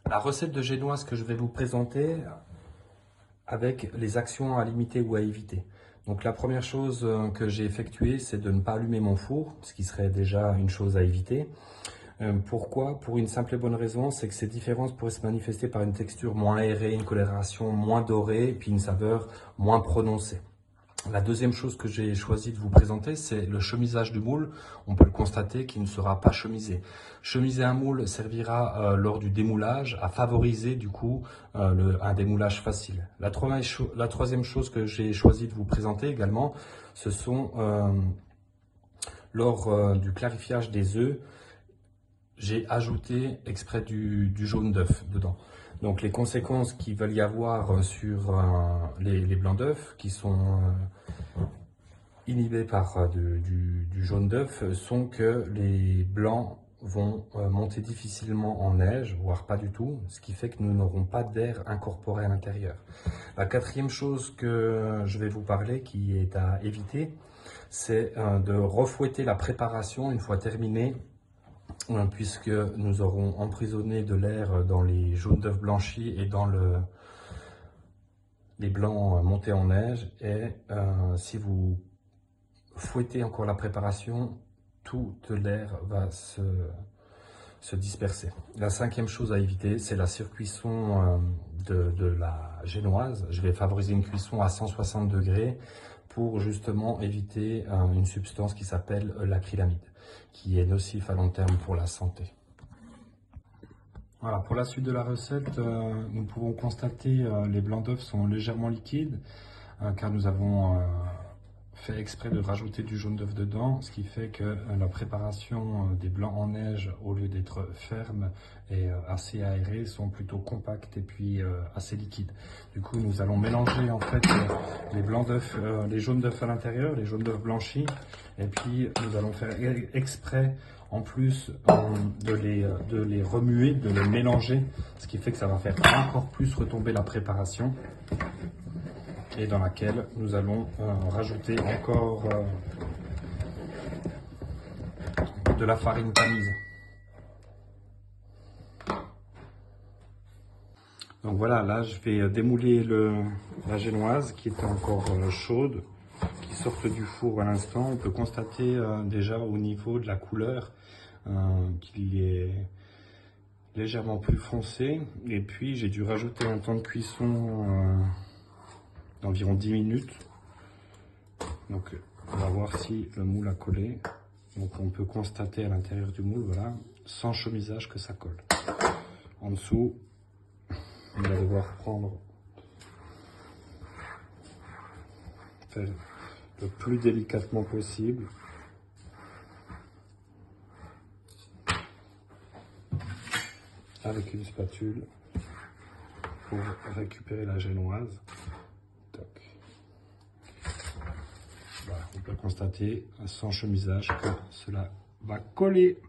La recette de génoise que je vais vous présenter avec les actions à limiter ou à éviter. Donc la première chose que j'ai effectuée, c'est de ne pas allumer mon four, ce qui serait déjà une chose à éviter. Pourquoi? Pour une simple et bonne raison, c'est que ces différences pourraient se manifester par une texture moins aérée, une coloration moins dorée, puis une saveur moins prononcée. La deuxième chose que j'ai choisi de vous présenter, c'est le chemisage du moule. On peut le constater qu'il ne sera pas chemisé. Chemiser un moule servira lors du démoulage à favoriser du coup un démoulage facile. La troisième chose que j'ai choisi de vous présenter également, ce sont lors du clarifiage des œufs, j'ai ajouté exprès du jaune d'œuf dedans. Donc les conséquences qu'il va y avoir sur les blancs d'œufs qui sont inhibés par du jaune d'œuf sont que les blancs vont monter difficilement en neige, voire pas du tout, ce qui fait que nous n'aurons pas d'air incorporé à l'intérieur. La quatrième chose que je vais vous parler qui est à éviter, c'est de refouetter la préparation une fois terminée, puisque nous aurons emprisonné de l'air dans les jaunes d'œufs blanchis et dans les blancs montés en neige. Et si vous fouettez encore la préparation, tout l'air va se disperser. La cinquième chose à éviter, c'est la surcuisson de la génoise. Je vais favoriser une cuisson à 160 degrés pour justement éviter une substance qui s'appelle l'acrylamide, qui est nocif à long terme pour la santé. Voilà, pour la suite de la recette, nous pouvons constater les blancs d'œufs sont légèrement liquides, car nous avons fait exprès de rajouter du jaune d'œuf dedans, ce qui fait que la préparation des blancs en neige, au lieu d'être ferme et assez aérés, sont plutôt compacts et puis assez liquides. Du coup, nous allons mélanger en fait les blancs d'œufs, les jaunes d'œufs à l'intérieur, les jaunes d'œufs blanchis, et puis nous allons faire exprès en plus de les remuer, de les mélanger, ce qui fait que ça va faire encore plus retomber la préparation, et dans laquelle nous allons rajouter encore de la farine tamise. Donc voilà, là je vais démouler la génoise qui était encore chaude, qui sortent du four à l'instant. On peut constater déjà au niveau de la couleur qu'il est légèrement plus foncé. Et puis j'ai dû rajouter un temps de cuisson d'environ 10 minutes. Donc on va voir si le moule a collé. Donc on peut constater à l'intérieur du moule, voilà, sans chemisage, que ça colle. En dessous, on va devoir faire le plus délicatement possible. Avec une spatule pour récupérer la génoise. Voilà, on peut constater sans chemisage que cela va coller.